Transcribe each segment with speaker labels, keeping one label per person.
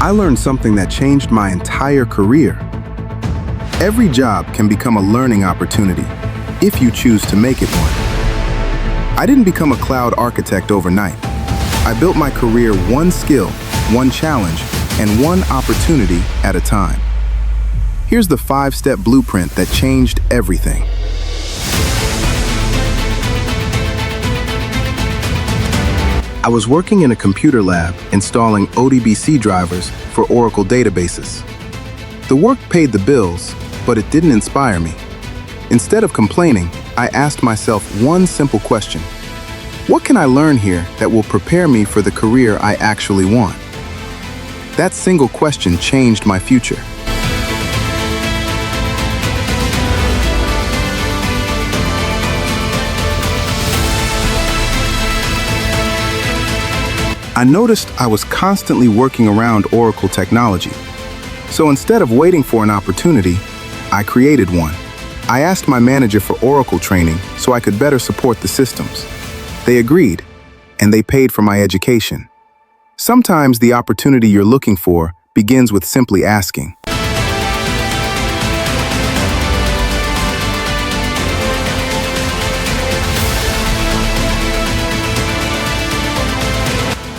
Speaker 1: I learned something that changed my entire career. Every job can become a learning opportunity if you choose to make it one. I didn't become a cloud architect overnight. I built my career one skill, one challenge, and one opportunity at a time. Here's the 5-step blueprint that changed everything. I was working in a computer lab installing ODBC drivers for Oracle databases. The work paid the bills, but it didn't inspire me. Instead of complaining, I asked myself one simple question. What can I learn here that will prepare me for the career I actually want? That single question changed my future. I noticed I was constantly working around Oracle technology. So instead of waiting for an opportunity, I created one. I asked my manager for Oracle training so I could better support the systems. They agreed, and they paid for my education. Sometimes the opportunity you're looking for begins with simply asking.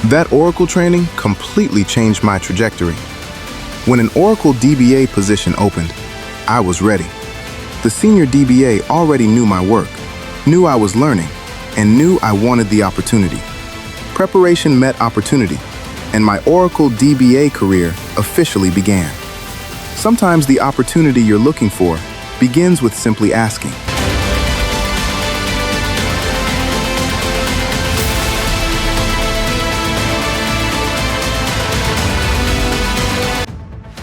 Speaker 1: That Oracle training completely changed my trajectory. When an Oracle DBA position opened, I was ready. The senior DBA already knew my work, knew I was learning, and knew I wanted the opportunity. Preparation met opportunity, and my Oracle DBA career officially began. Sometimes the opportunity you're looking for begins with simply asking.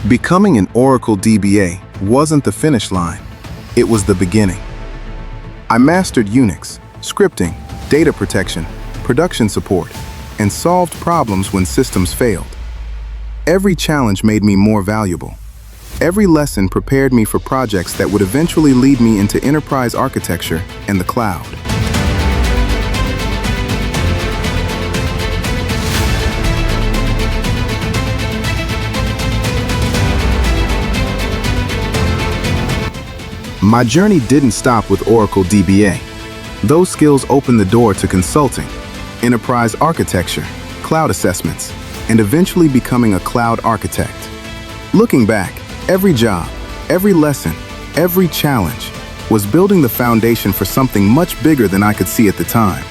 Speaker 1: Becoming an Oracle DBA wasn't the finish line, it was the beginning. I mastered Unix, scripting, data protection, production support, and solved problems when systems failed. Every challenge made me more valuable. Every lesson prepared me for projects that would eventually lead me into enterprise architecture and the cloud. My journey didn't stop with Oracle DBA. Those skills opened the door to consulting, enterprise architecture, cloud assessments, and eventually becoming a cloud architect. Looking back, every job, every lesson, every challenge was building the foundation for something much bigger than I could see at the time.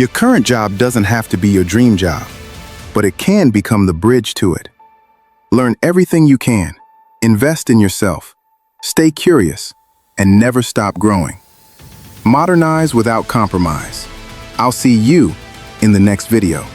Speaker 1: Your current job doesn't have to be your dream job, but it can become the bridge to it. Learn everything you can, invest in yourself, stay curious, and never stop growing. Modernize without compromise. I'll see you in the next video.